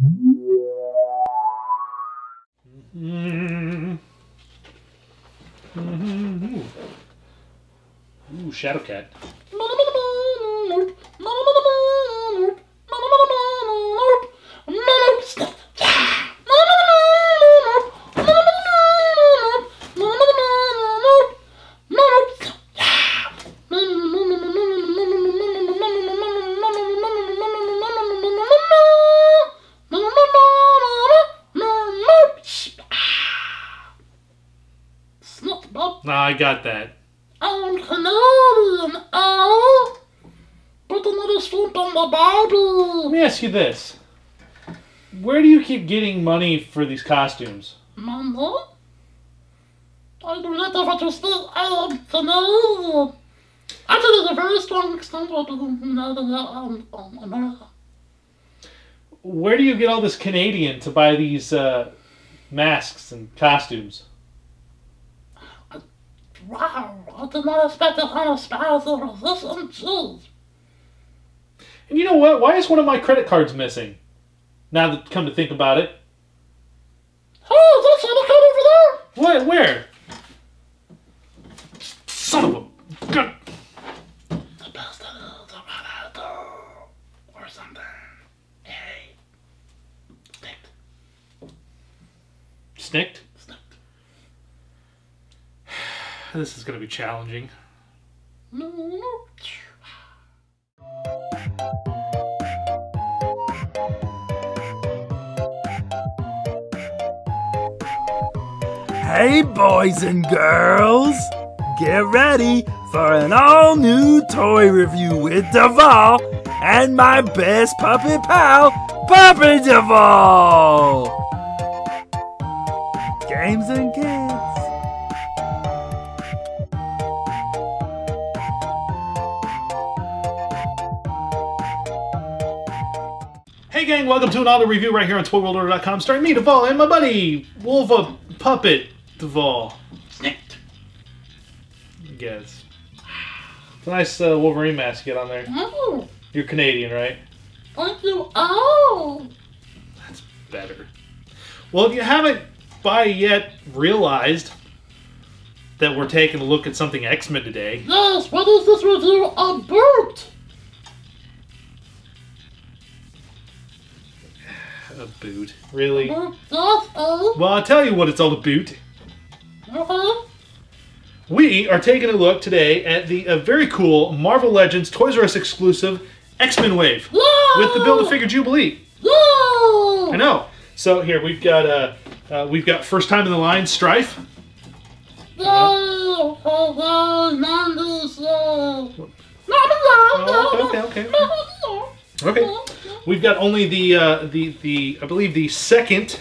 Ooh, Shadow Cat. I got that. I'm Canadian, oh! Put another stamp on the Barbie! Let me ask you this. Where do you keep getting money for these costumes? Money? I do not have what you say. I am Canadian. Actually, there's a very strong extent of America. Where do you get all this Canadian to buy these masks and costumes? Wow, I did not expect that kind of styles over this and jeez. And you know what? Why is one of my credit cards missing? Now that come to think about it. Oh, is that Santa Claus over there? What? Where? Son of a gun. The best of the Magneto or something. Hey. Snicked. Snicked? Snicked. This is going to be challenging. Hey boys and girls, get ready for an all-new toy review with Devall and my best puppet pal, Puppet Devall! Games and kids. Hey gang, welcome to another review right here on ToyWorldOrder.com starring me, Devall, and my buddy, Puppet Devall. Snicked. Yes. It's a nice Wolverine mask you get on there. Oh, You're Canadian, right? thank you. Oh. That's better. Well, if you haven't by yet realized that we're taking a look at something X-Men today, Yes, what is this review about? a boot. Really? Yes, oh. Well, I'll tell you what it's all about. Okay. We are taking a look today at the very cool Marvel Legends Toys R Us exclusive X-Men Wave Yay! with the Build-A-Figure Jubilee. Yay! I know. So here we've got first time in the line Strife. Yay! Okay. We've got only the I believe the second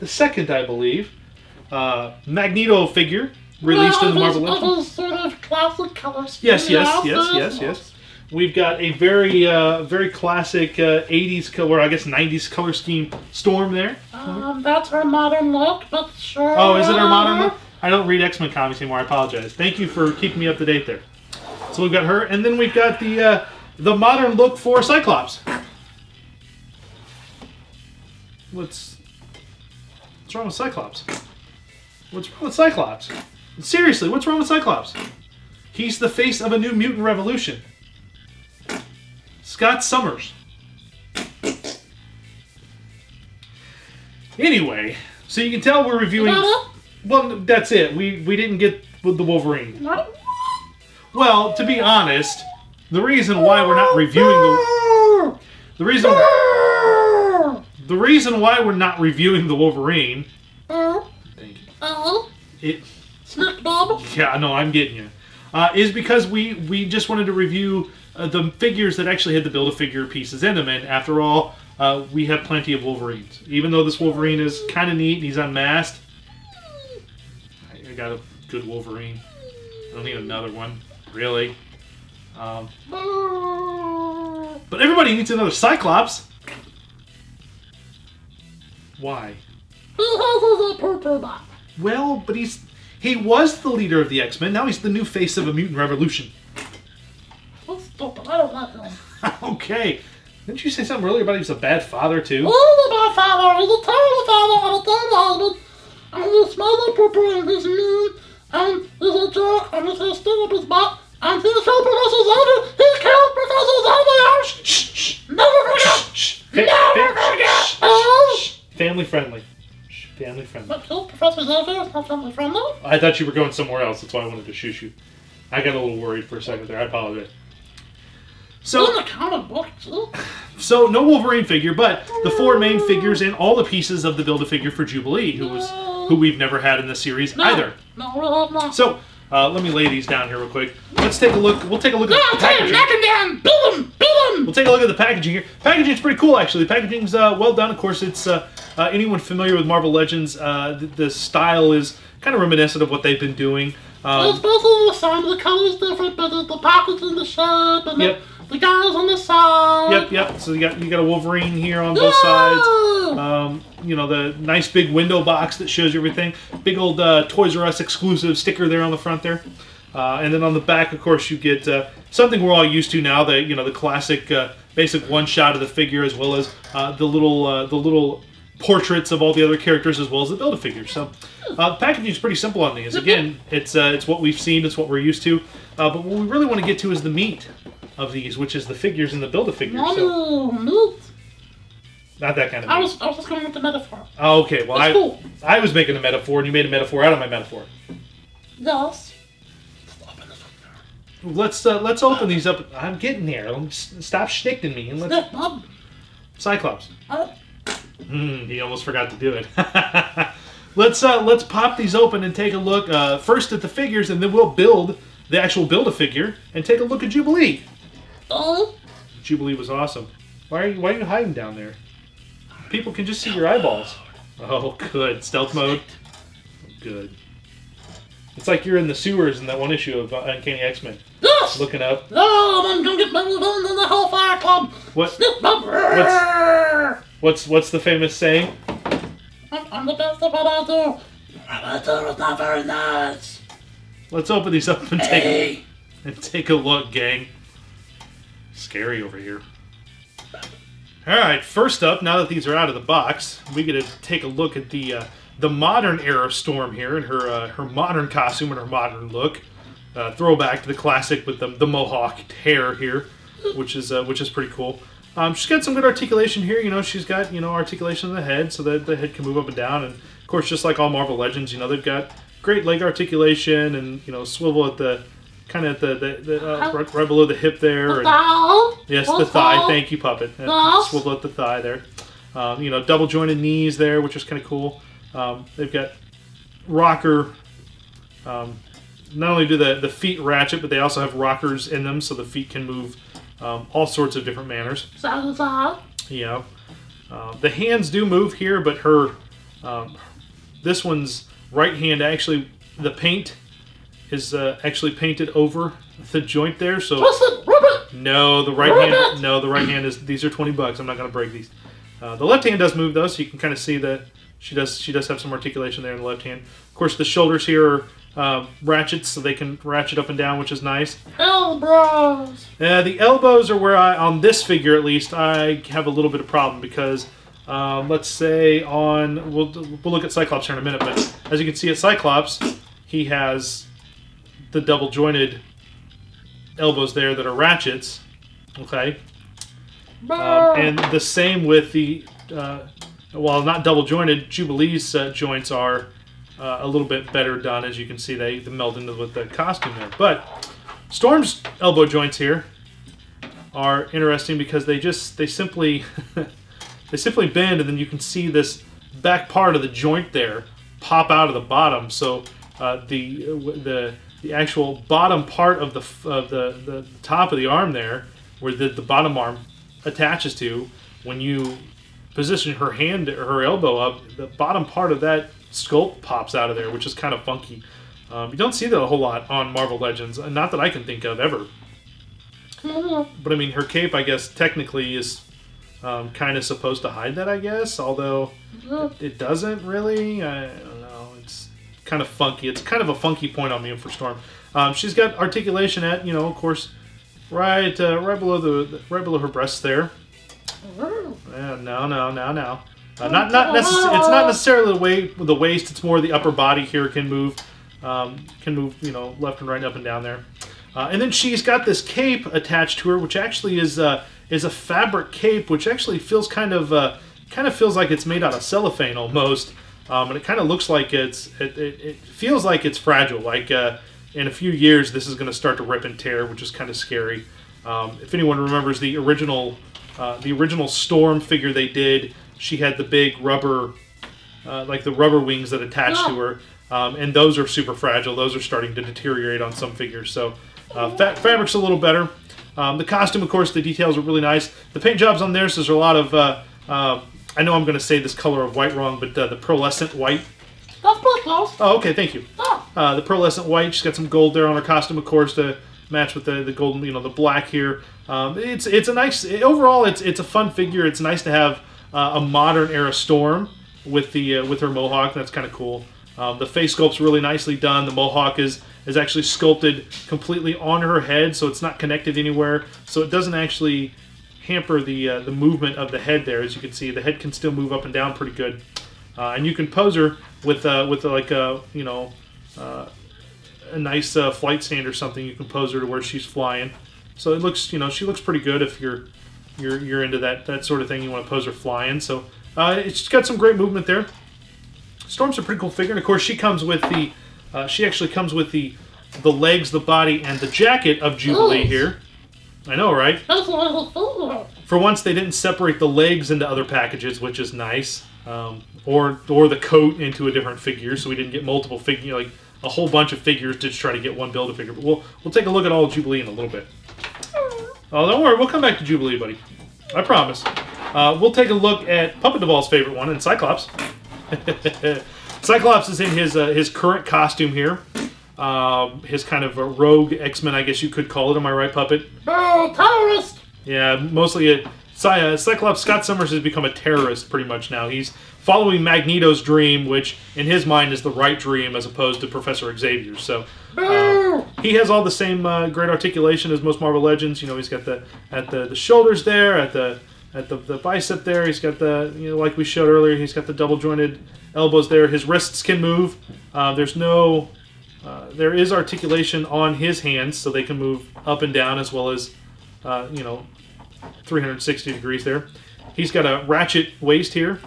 I believe Magneto figure released in the Marvel Legends. Sort of classic color scheme. Yes. We've got a very classic 80s color, I guess 90s color scheme Storm there. That's her modern look, but sure. Oh, is it our modern look? I don't read X-Men comics anymore. I apologize. Thank you for keeping me up to date there. So we've got her, and then we've got the modern look for Cyclops. What's wrong with Cyclops? What's wrong with Cyclops? Seriously, what's wrong with Cyclops? He's the face of a new mutant revolution. Scott Summers. Anyway, so you can tell we're reviewing. Well, that's it. We didn't get with the Wolverine. Well, to be honest, the reason why we're not reviewing the reason why we're not reviewing the Wolverine. Thank you. Yeah, no, I'm getting you. Is because we just wanted to review the figures that actually had the Build-A-Figure pieces in them, and after all, we have plenty of Wolverines. Even though this Wolverine is kind of neat, he's unmasked. I got a good Wolverine. I don't need another one, really. But everybody needs another Cyclops. Why? Well, but he was the leader of the X-Men. Now he's the new face of a mutant revolution. I don't like him. Okay. Didn't you say something earlier about he's a bad father too? He's a bad father. He's a terrible father and a terrible husband. And he's smart and purple and he's mean. And he's a jerk and he's gonna stick up his butt. And he killed Professor Xavier. He killed Professor Xavier. Shh, shh. Never forget. Shh. Never forget. Family friendly. Family friendly. But killed Professor Xavier is not family friendly. I thought you were going somewhere else. That's why I wanted to shoot you. I got a little worried for a second there. I apologize. So, in the comic book too. So no Wolverine figure, but the 4 main figures and all the pieces of the Build-A-Figure for Jubilee, who we've never had in this series either. No, we have not. So let me lay these down here real quick. Let's take a look. We'll take a look at the packaging. Knock him down. Beat him. Beat him. We'll take a look at the packaging here. Packaging's pretty cool, actually. The packaging's well done. Of course, it's anyone familiar with Marvel Legends. The style is kind of reminiscent of what they've been doing. It's basically the same. The color's different, but the packaging, the shape, and the guys on the side. Yep. So you got a Wolverine here on both sides. You know, the nice big window box that shows you everything. Big old Toys R Us exclusive sticker there on the front there. And then on the back, of course, you get something we're all used to now. The classic basic one shot of the figure, as well as the little portraits of all the other characters, as well as the Build-A-Figure. So the packaging is pretty simple on these. Again, it's what we've seen, it's what we're used to. But what we really want to get to is the meat of these, which is the figures and the Build-A-Figure. Meat. Not that kind of meat. I was just going with the metaphor. Oh, okay. Well, cool. I was making a metaphor, and you made a metaphor out of my metaphor. Yes. Let's open these up. I'm getting there. Stop schnickting me and let's. Cyclops. He almost forgot to do it. Let's pop these open and take a look first at the figures, and then we'll build the actual Build-A-Figure and take a look at Jubilee. Jubilee was awesome. Why are you hiding down there? People can just see your eyeballs. Oh, good. Stealth mode. Good. It's like you're in the sewers in that one issue of Uncanny X-Men. Yes! Looking up. No, I'm gonna get better than the Hellfire Club. What's the famous saying? I'm the best at what I do. What I do is not very nice. Let's open these up and take a look, gang. Scary over here. Alright, first up, now that these are out of the box, we get to take a look at the modern era Storm here in her modern costume and her modern look. Throwback to the classic with the mohawk hair here, which is pretty cool. She's got some good articulation here. You know, she's got articulation of the head, so that the head can move up and down. And of course, just like all Marvel Legends, they've got great leg articulation and swivel at the kind of right below the hip there. Yes, the thigh. Thank you, Puppet. Swivel at the thigh there. Double jointed knees there, which is kind of cool. They've got rocker. Not only do the feet ratchet, but they also have rockers in them, so the feet can move all sorts of different manners. Yeah. The hands do move here, but this one's right hand, actually, the paint is actually painted over the joint there. So no, the right hand is. These are $20. I'm not going to break these. The left hand does move though, so you can kind of see that she does have some articulation there in the left hand. Of course, the shoulders here are ratchets, so they can ratchet up and down, which is nice. Elbows. The elbows are where on this figure at least, I have a little bit of problem because, let's say we'll look at Cyclops here in a minute, but as you can see at Cyclops, he has the double jointed elbows there that are ratchets. Okay. And the same with the, while not double jointed, Jubilee's joints are a little bit better done. As you can see, they meld into with the costume there. But Storm's elbow joints here are interesting because they simply bend, and then you can see this back part of the joint there pop out of the bottom. So the actual bottom part of the top of the arm there, where the bottom arm attaches to, when you position her hand or her elbow up, the bottom part of that sculpt pops out of there, which is kind of funky. You don't see that a whole lot on Marvel Legends, not that I can think of ever. But I mean, her cape, I guess, technically is kind of supposed to hide that, I guess, although it doesn't really. I don't know. It's kind of funky. It's kind of a funky point on me for Storm. She's got articulation at, of course, right below her breasts there. No. It's not necessarily the waist. It's more the upper body here can move, left and right, up and down there. And then she's got this cape attached to her, which actually is a fabric cape, which actually feels kind of feels like it's made out of cellophane almost, and it kind of looks like it feels like it's fragile. Like in a few years, this is going to start to rip and tear, which is kind of scary. If anyone remembers the original Storm figure they did, she had the big rubber, like the rubber wings that attached to her, and those are super fragile. Those are starting to deteriorate on some figures. So fabric's a little better. The costume, of course, the details are really nice. The paint jobs on there, so there's a lot of, I know I'm going to say this color of white wrong, but the pearlescent white. That's pretty close. Oh, okay, thank you. Oh. The pearlescent white, she's got some gold there on her costume, of course, to match with the golden, the black here. It's a nice, overall, it's a fun figure. It's nice to have a modern era Storm with her mohawk. That's kind of cool. The face sculpt's really nicely done. The mohawk is actually sculpted completely on her head, so it's not connected anywhere. So it doesn't actually hamper the movement of the head there. As you can see, the head can still move up and down pretty good. And you can pose her with like a nice flight stand or something. You can pose her to where she's flying. So it looks, she looks pretty good if you're into that sort of thing. You want to pose her flying. So it's got some great movement there. Storm's a pretty cool figure, and of course she comes with the she actually comes with the legs, the body, and the jacket of Jubilee here. I know, right? For once, they didn't separate the legs into other packages, which is nice, or the coat into a different figure, so we didn't get multiple figures, like a whole bunch of figures to just try to get one Build-A-Figure. But we'll take a look at all of Jubilee in a little bit. Oh, don't worry, we'll come back to Jubilee, buddy. I promise. We'll take a look at Puppet Devall's favorite one, and Cyclops. Cyclops is in his current costume here. His kind of a rogue X-Men, I guess you could call it. Am I right, Puppet? Oh, terrorist! Yeah, mostly Cyclops. Scott Summers has become a terrorist pretty much now. He's following Magneto's dream, which in his mind is the right dream as opposed to Professor Xavier's. So he has all the same great articulation as most Marvel Legends. He's got the shoulders there, at the bicep there. He's got the, like we showed earlier, he's got the double jointed elbows there. His wrists can move. There is articulation on his hands, so they can move up and down as well as, 360 degrees there. He's got a ratchet waist here,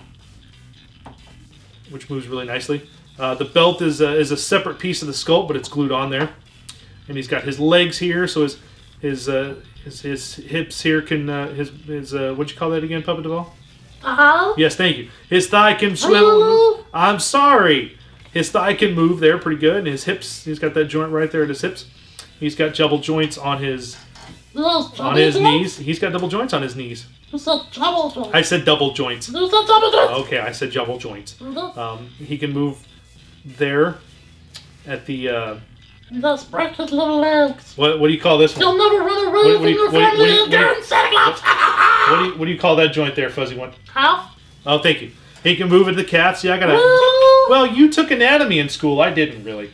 which moves really nicely. The belt is a separate piece of the sculpt, but it's glued on there. And he's got his legs here, so his hips here can what'd you call that again, Puppet Devall? Yes, thank you. His thigh can swivel. I'm sorry. His thigh can move there pretty good, and his hips, he's got that joint right there at his hips. He's got double joints on his knees. He's got double joints on his knees. You said double joints. I said double joints. You said double joints. Okay, I said double joints. He can move there at the Just break his little legs. What do you call this one? You'll never run away from your family again, Cyclops! What do you call that joint there, Fuzzy One? Calf? Oh, thank you. He can move at the calf. See, I gotta. Well, you took anatomy in school. I didn't really.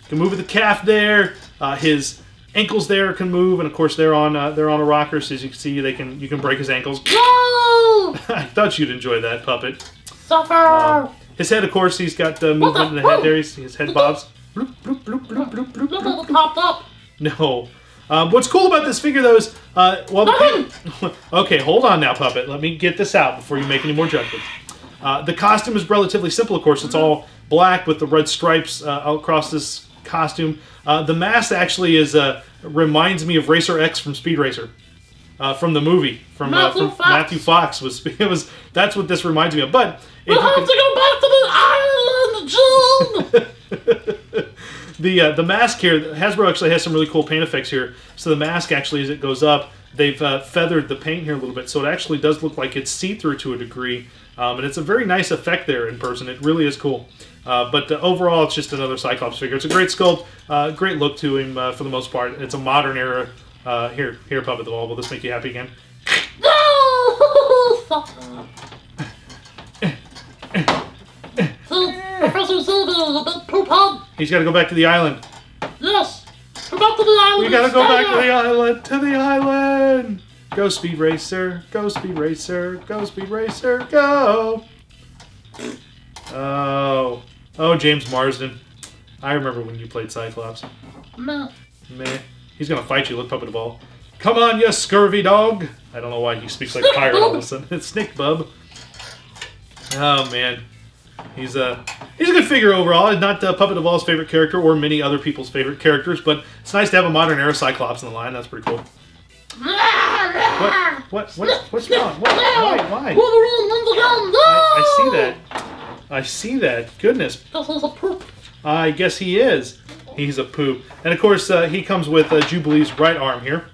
Can move at the calf there. His ankles there can move, and of course they're on a rocker. So as you can see, you can break his ankles. No! I thought you'd enjoy that, Puppet. Suffer! His head, of course, he's got movement in the head there. His head bobs. Bloop, bloop, bloop, bloop, bloop, bloop, bloop. Popped up. No. What's cool about this figure, though, is okay, hold on now, Puppet. Let me get this out before you make any more judgments. The costume is relatively simple, of course. It's all black with the red stripes across this costume. The mask actually reminds me of Racer X from Speed Racer, from the movie from Matthew Fox. That's what this reminds me of. But we have to go back to the island, June. The mask here, Hasbro actually has some really cool paint effects here. So the mask actually, as it goes up, they've feathered the paint here a little bit, so it actually does look like it's see-through to a degree. And it's a very nice effect there in person. It really is cool. But overall, it's just another Cyclops figure. It's a great sculpt, great look to him for the most part. It's a modern era. Here, Puppet Devall. Will this make you happy again? No! Professor Xavier is a big poop head. He's got to go back to the island. Yes. Go back to the island. We got to go back to the island. To the island. Go Speed Racer, go Speed Racer, go Speed Racer, go! Oh, James Marsden. I remember when you played Cyclops. Meh. Meh. He's gonna fight you. Look, Puppet Devall. Come on, you scurvy dog! I don't know why he speaks like pirate all of a sudden. It's Snick Bub. Oh man, he's a good figure overall. Not Puppet Devall's favorite character or many other people's favorite characters, but it's nice to have a modern era Cyclops in the line. That's pretty cool. What's wrong? Why? I see that. I see that. Goodness. This is a poop. I guess he is. He's a poop. And of course, he comes with Jubilee's right arm here.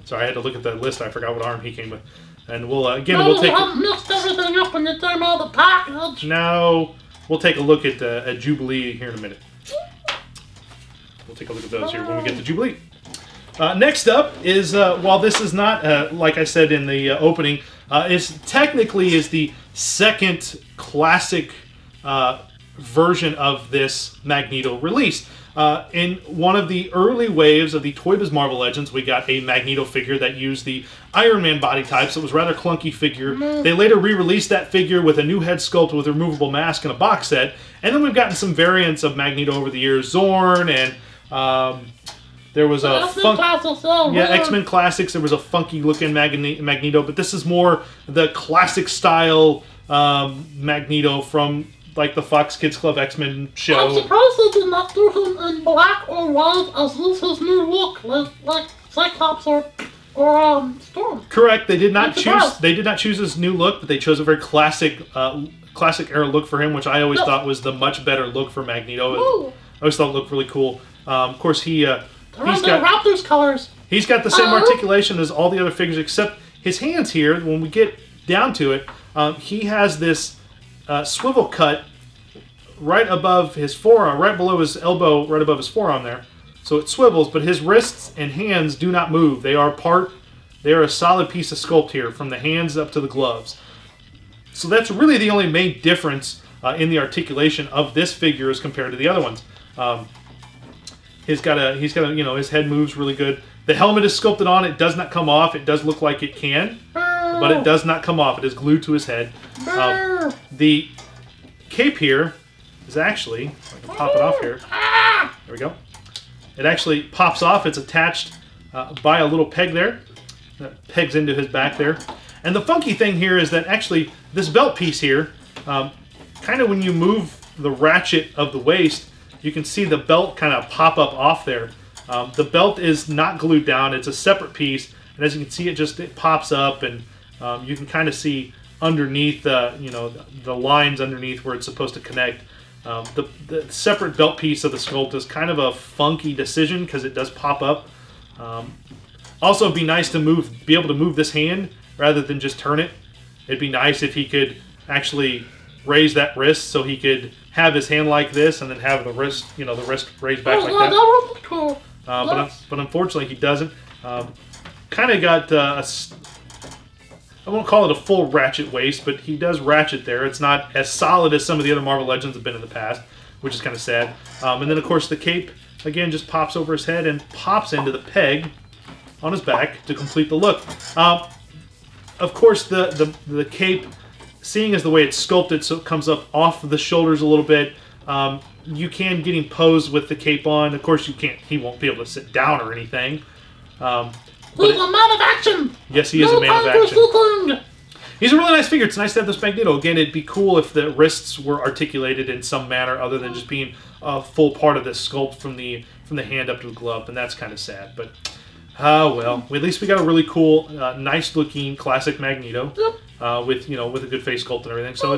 Sorry, I had to look at that list. I forgot what arm he came with. And we'll we'll take. I mixed everything up when you came out of the package. Now we'll take a look at Jubilee here in a minute. We'll take a look at those here when we get to Jubilee. Next up is while this is not like I said in the opening, is technically the second classic version of this Magneto release. In one of the early waves of the Toy Biz Marvel Legends, we got a Magneto figure that used the Iron Man body type, so it was a rather clunky figure. They later re-released that figure with a new head sculpt with a removable mask and a box set, and then we've gotten some variants of Magneto over the years, Zorn, and there was a X-Men Classics. There was a funky looking Magneto, but this is more the classic style Magneto from like the Fox Kids Club X-Men show. I'm surprised they did not do him in black or white as this his new look, like Cyclops or Storm. Correct. They did not choose. They did not choose his new look, but they chose a very classic era look for him, which I always thought was the much better look for Magneto. I always thought it looked really cool. Of course, he's got Raptors colors. He's got the same articulation as all the other figures, except his hands here. When we get down to it, he has this swivel cut right above his forearm, right below his elbow, right above his forearm there. So it swivels, but his wrists and hands do not move. They are a solid piece of sculpt here, from the hands up to the gloves. So that's really the only main difference in the articulation of this figure as compared to the other ones. He's got a, his head moves really good. The helmet is sculpted on. It does not come off. It does look like it can, but it does not come off. It is glued to his head. The cape here is actually, I can pop it off here. There we go. It actually pops off. It's attached by a little peg there. That pegs into his back there. And the funky thing here is that actually this belt piece here, kind of when you move the ratchet of the waist, you can see the belt kind of pop up off there. The belt is not glued down. It's a separate piece. And as you can see, it pops up, and you can kind of see underneath the lines underneath where it's supposed to connect. The separate belt piece of the sculpt is kind of a funky decision because it does pop up. Also, it'd be nice to be able to move this hand rather than just turn it. It'd be nice if he could actually raise that wrist so he could have his hand like this and then have the wrist, the wrist raised back like that. That would be cool. But unfortunately, he doesn't. Kind of got I won't call it a full ratchet waist, but he does ratchet there. It's not as solid as some of the other Marvel Legends have been in the past, which is kind of sad. And then, of course, the cape, again, just pops over his head and pops into the peg on his back to complete the look. Of course, the cape, seeing as the way it's sculpted so it comes up off the shoulders a little bit, you can get him posed with the cape on. Of course, he won't be able to sit down or anything. He's a man of action! Yes, he is a man of action. He's a really nice figure. It's nice to have this Magneto. Again, it'd be cool if the wrists were articulated in some manner other than just being a full part of this sculpt from the hand up to the glove, and that's kind of sad. But, well, at least we got a really cool, nice-looking classic Magneto with a good face sculpt and everything. So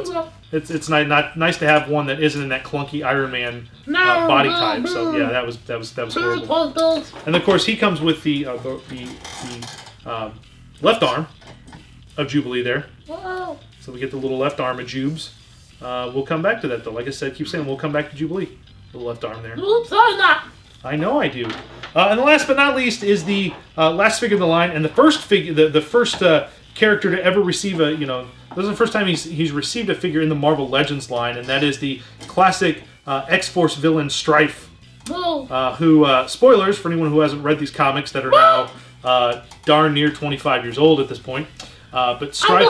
it's nice to have one that isn't in that clunky Iron Man body type. So yeah, that was horrible. And of course, he comes with the left arm of Jubilee there. So we get the little left arm of Jubes. We'll come back to that though. Like I said, keep saying we'll come back to Jubilee. The left arm there. I know I do. And the last but not least is the last figure of the line, and the first figure, the first character to ever receive this is the first time he's received a figure in the Marvel Legends line, and that is the classic X-Force villain Strife. Who, spoilers for anyone who hasn't read these comics that are now darn near 25 years old at this point. But Strife,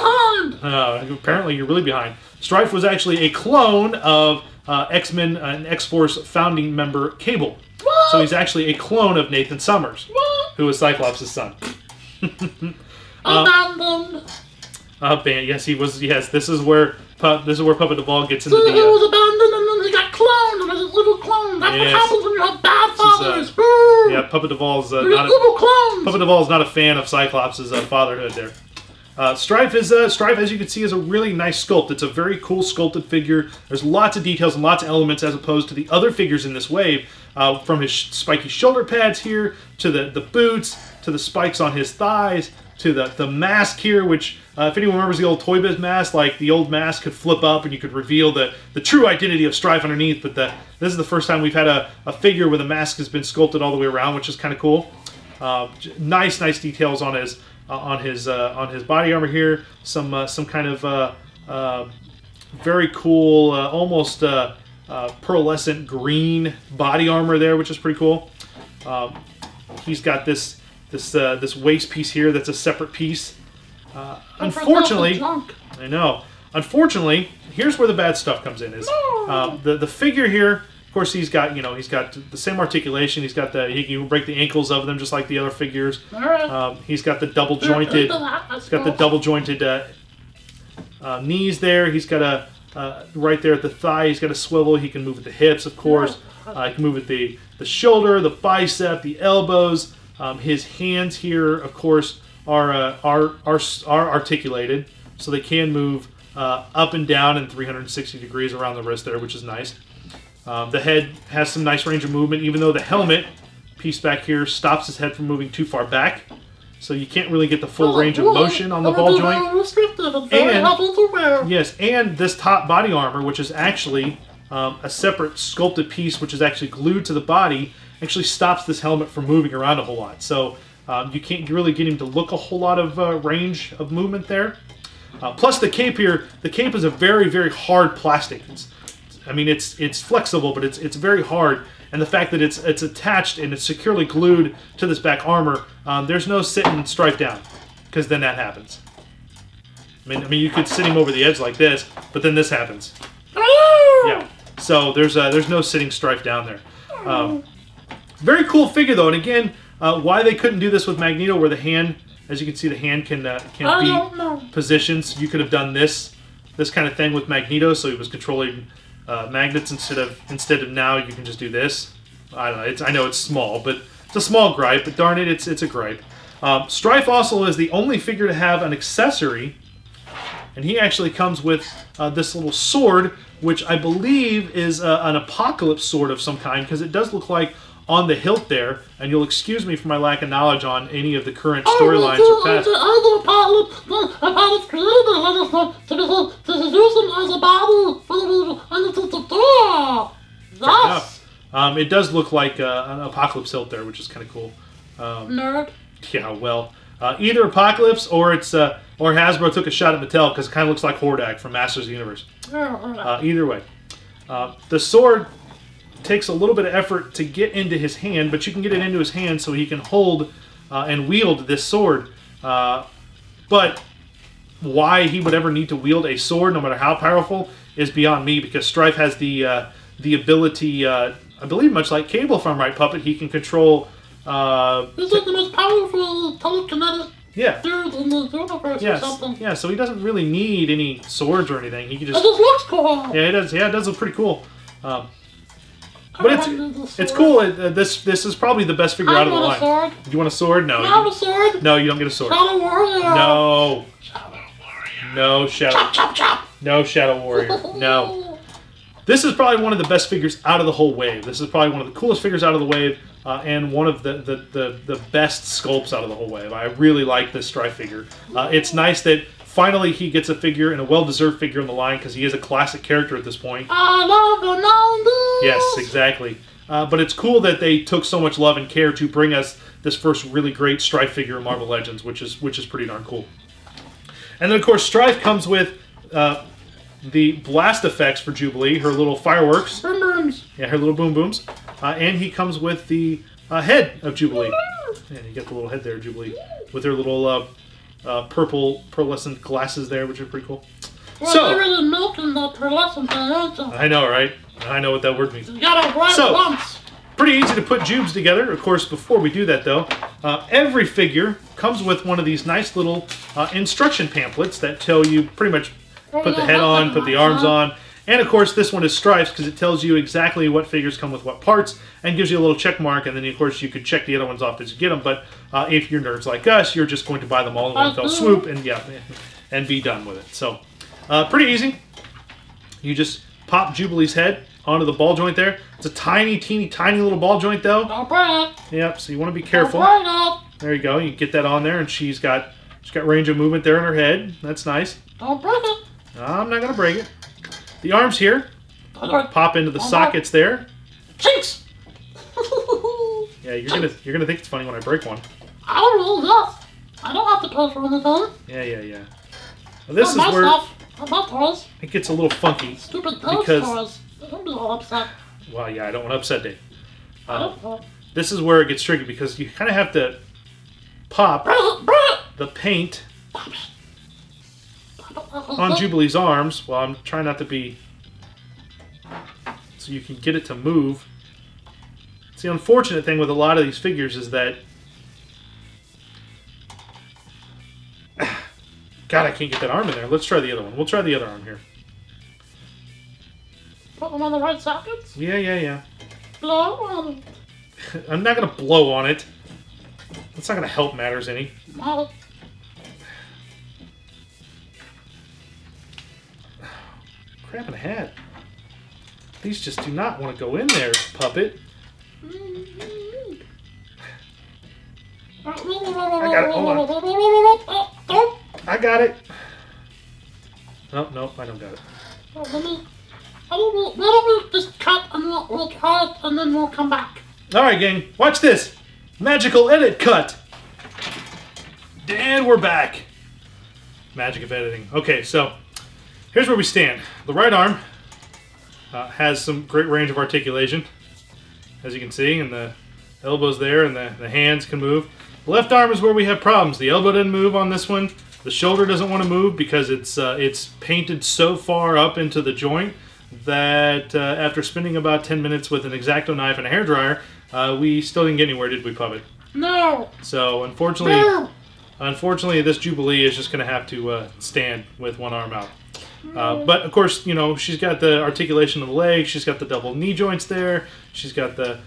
apparently you're really behind. Strife was actually a clone of X-Men and X-Force founding member Cable. What? So he's actually a clone of Nathan Summers, What? who was Cyclops' son. Abandoned. Yes, he was. Yes, this is where Puppet Devall gets into So the. he was abandoned and then he got cloned and was a little clone. That's Yes. what happens when you have bad fathers. Yeah, Puppet Devall's They're not. evil clones. Puppet Devall's not a fan of Cyclops' fatherhood there. Strife, as you can see, is a really nice sculpt. It's a very cool sculpted figure. There's lots of details and lots of elements as opposed to the other figures in this wave. From his spiky shoulder pads here, to the boots, to the spikes on his thighs, to the mask here, which, if anyone remembers the old Toy Biz mask, like the old mask could flip up and you could reveal the true identity of Strife underneath. But this is the first time we've had a figure where the mask has been sculpted all the way around, which is kind of cool. Nice details on his body armor here. Some kind of very cool, almost pearlescent green body armor there, which is pretty cool. He's got this waist piece here that's a separate piece. Unfortunately, I know. Unfortunately, here's where the bad stuff comes in. Is the figure here? Of course, he's got the same articulation. He can break the ankles of them just like the other figures. He's got the double jointed. He's got the double jointed knees there. He's got right there at the thigh. He's got a swivel. He can move at the hips, of course. He can move at the shoulder, the bicep, the elbows. His hands here, of course, are articulated, so they can move up and down in 360 degrees around the wrist there, which is nice. The head has some nice range of movement, even though the helmet piece back here stops his head from moving too far back. So you can't really get the full range of motion on the ball joint. And this top body armor, which is actually a separate sculpted piece, which is actually glued to the body, actually stops this helmet from moving around a whole lot. So you can't really get him to look a whole lot of range of movement there. Plus the cape here, the cape is a very hard plastic. It's flexible, but it's very hard. And the fact that it's attached and it's securely glued to this back armor, there's no sitting Strife down, because then that happens. I mean, you could sit him over the edge like this, but then this happens. Yeah. So there's no sitting Strife down there. Very cool figure though, and again, why they couldn't do this with Magneto, where the hand, as you can see, the hand can be positioned. You could have done this kind of thing with Magneto, so he was controlling magnets instead of now you can just do this. I don't know. I know it's small, but it's a small gripe. But darn it, it's a gripe. Strife also is the only figure to have an accessory, and he actually comes with this little sword, which I believe is an apocalypse sword of some kind, because it does look like on the hilt there, and you'll excuse me for my lack of knowledge on any of the current storylines or past. It does look like an apocalypse hilt there, which is kind of cool. Nerd. Yeah, well, either Apocalypse or Hasbro took a shot at Mattel, because it kind of looks like Hordak from Masters of the Universe. Either way, the sword takes a little bit of effort to get into his hand, but you can get it into his hand so he can hold and wield this sword. But why he would ever need to wield a sword, no matter how powerful, is beyond me, because Strife has the ability, I believe much like Cable, if I'm right, Puppet, he can control... He's like the most powerful telekinetic dude in the universe or something. Yeah, so he doesn't really need any swords or anything. He can just... It just looks cool. Yeah, it does. Yeah, it does look pretty cool. But it's cool. This is probably the best figure out of the line. Sword. Do you want a sword? No. You want a sword? No, you don't get a sword. Shadow Warrior. No. Shadow Warrior. No Shadow. Chop, chop, chop. No Shadow Warrior. No. This is probably one of the best figures out of the whole wave. This is probably one of the coolest figures out of the wave, and one of the best sculpts out of the whole wave. I really like this Strife figure. It's nice that finally he gets a figure, and a well-deserved figure in the line, because he is a classic character at this point. I love the 90s. Yes, exactly. But it's cool that they took so much love and care to bring us this first really great Strife figure in Marvel Legends, which is pretty darn cool. And then, of course, Strife comes with the blast effects for Jubilee, her little fireworks. Boom booms. Yeah, her little boom booms. And he comes with the head of Jubilee. Yeah, you got the little head there, Jubilee, with her little purple pearlescent glasses there, which is pretty cool. Well, So, you're really milking that pearlescent thing, aren't you? I know, right? I know what that word means. You gotta write So, once. pretty easy to put Jubes together. Of course, before we do that, though, every figure comes with one of these nice little instruction pamphlets that tell you pretty much put the head on, put the arms on. And, of course, this one is Strife's because it tells you exactly what figures come with what parts and gives you a little check mark. And then, of course, you could check the other ones off as you get them. But if you're nerds like us, you're just going to buy them all in one fell swoop and, yeah, and be done with it. So, pretty easy. You just pop Jubilee's head onto the ball joint there. It's a tiny, teeny, tiny little ball joint, though. Don't break it. Yep, so you want to be careful. Don't break it. There you go. You get that on there, and she's got range of movement there in her head. That's nice. Don't break it. I'm not going to break it. The arms here pop into the sockets there. Cheeks. Yeah, you're gonna think it's funny when I break one. I don't really guess. I don't have to pay for anything. Yeah. Well, this is my where stuff. My toys. it gets a little funky. Stupid ghost because toys. Don't be all upset. well, yeah, I don't want to upset Dave. I don't know. This is where it gets tricky because you kind of have to pop Break it. the paint on Jubilee's arms. Well, I'm trying not to be so you can get it to move. It's the unfortunate thing with a lot of these figures is that God, I can't get that arm in there. Let's try the other one. We'll try the other arm here. Put them on the right sockets. Yeah. Blow on it. I'm not going to blow on it. That's not going to help matters any. Well, Crap in a hat. These just do not want to go in there, puppet. I got it. Hold on. I got it. No, I don't got it. Why don't we just cut and we'll try it and then we'll come back. Alright, gang. Watch this. Magical edit cut. And we're back. Magic of editing. Okay, so here's where we stand. The right arm has some great range of articulation, as you can see, and the elbows there and the hands can move. The left arm is where we have problems. The elbow doesn't move on this one. The shoulder doesn't want to move because it's painted so far up into the joint that after spending about 10 minutes with an X-Acto knife and a hairdryer, we still didn't get anywhere, did we, Puppet? No. So unfortunately, this Jubilee is just going to have to stand with one arm out. But of course, you know, she's got the articulation of the legs. She's got the double knee joints there. She's got the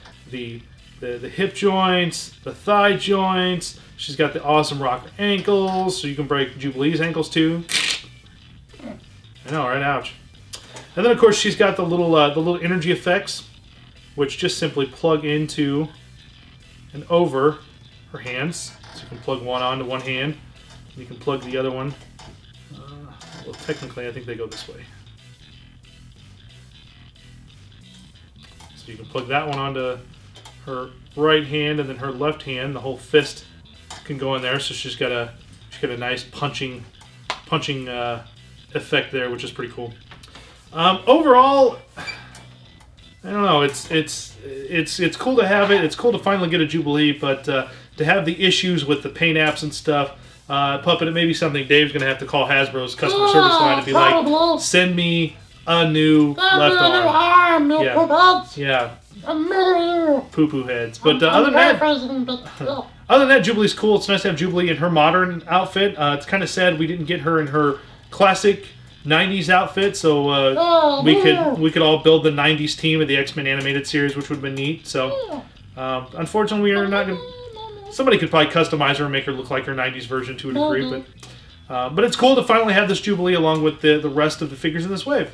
hip joints, the thigh joints. She's got the awesome rocker ankles, so you can break Jubilee's ankles too. I know, right? Ouch. And then of course she's got the little energy effects, which just simply plug into and over her hands. So you can plug one onto one hand, and you can plug the other one. Well, technically, I think they go this way. So you can plug that one onto her right hand, and then her left hand, the whole fist can go in there. So she's got a nice punching effect there, which is pretty cool. Overall, I don't know. It's cool to have it. It's cool to finally get a Jubilee, but to have the issues with the paint apps and stuff. Puppet, it may be something Dave's going to have to call Hasbro's customer service line and be like, send me a new left arm. Yeah. Poo-poo heads. But other than that, Jubilee's cool. It's nice to have Jubilee in her modern outfit. It's kind of sad we didn't get her in her classic 90s outfit, so we could all build the 90s team of the X-Men animated series, which would have been neat. So unfortunately, we are not going to... Somebody could probably customize her and make her look like her 90s version to a degree, but it's cool to finally have this Jubilee along with the rest of the figures in this wave.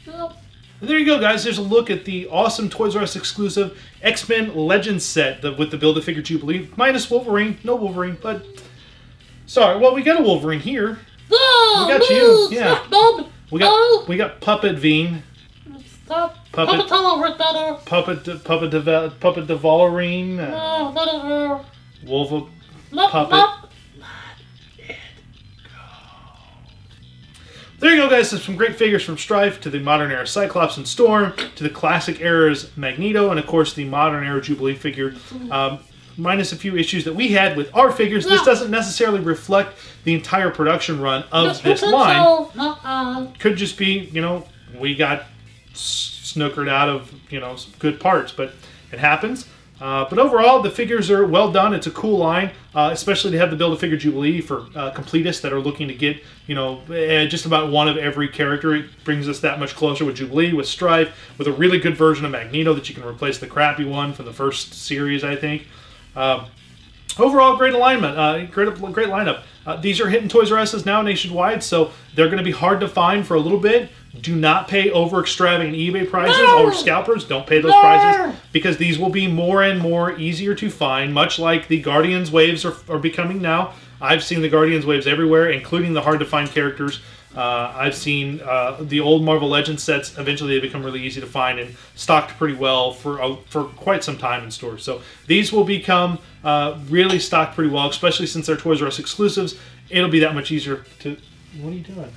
And there you go, guys. There's a look at the awesome Toys R Us exclusive X-Men Legends set with the Build-A-Figure Jubilee. Minus Wolverine. No Wolverine, but... Sorry, well, we got a Wolverine here. We got you. Yeah. We got Puppet Veen. Puppet Devallerine. No, let it go. Wolva Puppet. Puppet. There you go, guys. There's some great figures from Strife to the modern era Cyclops and Storm to the classic era's Magneto and, of course, the modern era Jubilee figure. minus a few issues that we had with our figures, this doesn't necessarily reflect the entire production run of this line. Could just be, you know, we got snookered out of, you know, some good parts, but it happens. But overall, the figures are well done. It's a cool line, especially to have the Build-A-Figure Jubilee for completists that are looking to get, you know, just about one of every character. It brings us that much closer with Jubilee, with Strife, with a really good version of Magneto that you can replace the crappy one from the first series, I think. Overall, great alignment, great lineup. These are hitting Toys R Us now nationwide, so they're going to be hard to find for a little bit. Do not pay over extravagant eBay prices or scalpers. Don't pay those prices because these will be more and more easier to find, much like the Guardians waves are becoming now. I've seen the Guardians waves everywhere, including the hard-to-find characters. I've seen the old Marvel Legends sets. Eventually, they become really easy to find and stocked pretty well for quite some time in stores. So these will become really stocked pretty well, especially since they're Toys R Us exclusives. It'll be that much easier to... What are you doing?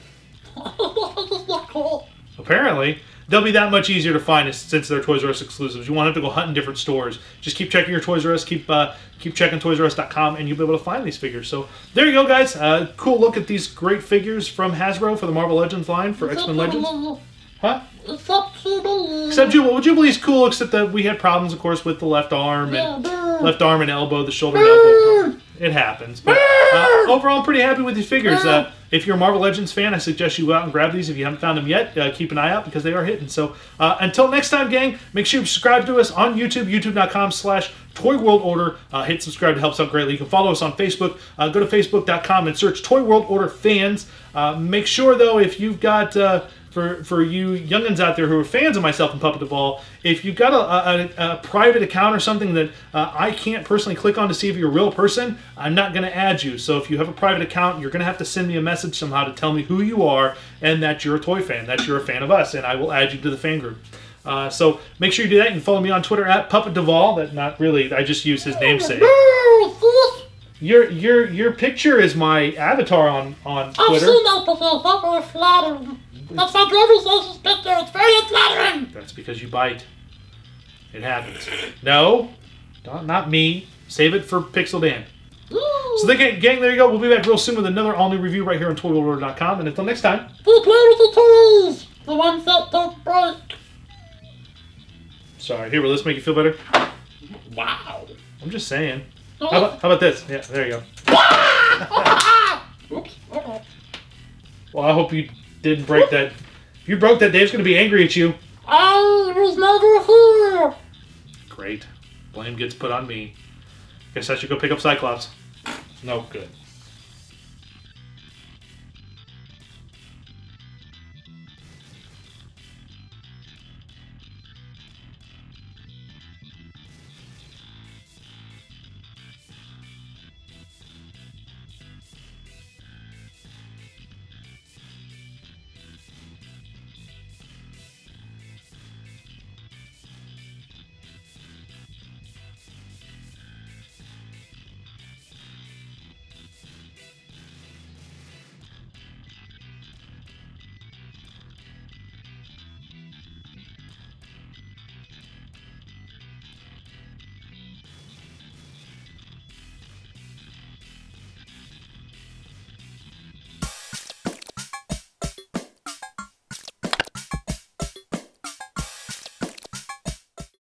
Apparently, they'll be that much easier to find since they're Toys R Us exclusives. You won't have to go hunt in different stores. Just keep checking your Toys R Us, keep checking ToysRUs.com, and you'll be able to find these figures. So there you go, guys. Cool look at these great figures from Hasbro for the Marvel Legends line for X-Men Legends. Huh? Except Jubilee. Except Jubilee. Well, Jubilee's cool, except that we had problems, of course, with the left arm and elbow, the shoulder and elbow. It happens. But overall, I'm pretty happy with these figures. If you're a Marvel Legends fan, I suggest you go out and grab these if you haven't found them yet. Keep an eye out because they are hitting. So until next time, gang, make sure you subscribe to us on YouTube, youtube.com/ToyWorldOrder. Hit subscribe. It helps out greatly. You can follow us on Facebook. Go to Facebook.com and search Toy World Order Fans. Make sure, though, if you've got... For you youngins out there who are fans of myself and Puppet Devall, if you've got a private account or something that I can't personally click on to see if you're a real person, I'm not going to add you. So if you have a private account, you're going to have to send me a message somehow to tell me who you are and that you're a toy fan, that you're a fan of us, and I will add you to the fan group. So make sure you do that. You can follow me on Twitter at Puppet Devall. That not really, I just use his namesake. Your picture is my avatar on Twitter. I've seen that before. That's very flattering. That's my driver's license picture. It's very flattering. That's because you bite. It happens. No, not me. Save it for Pixel Dan. So, gang, there you go. We'll be back real soon with another all-new review right here on ToyWorldOrder.com. And until next time... We play with the toys. The ones that don't break. Sorry. Here, will this make you feel better? Wow. I'm just saying. How about this? Yeah, there you go. Oops. Well, I hope you didn't break that. If you broke that, Dave's going to be angry at you. I was never here. Great. Blame gets put on me. Guess I should go pick up Cyclops. No, good.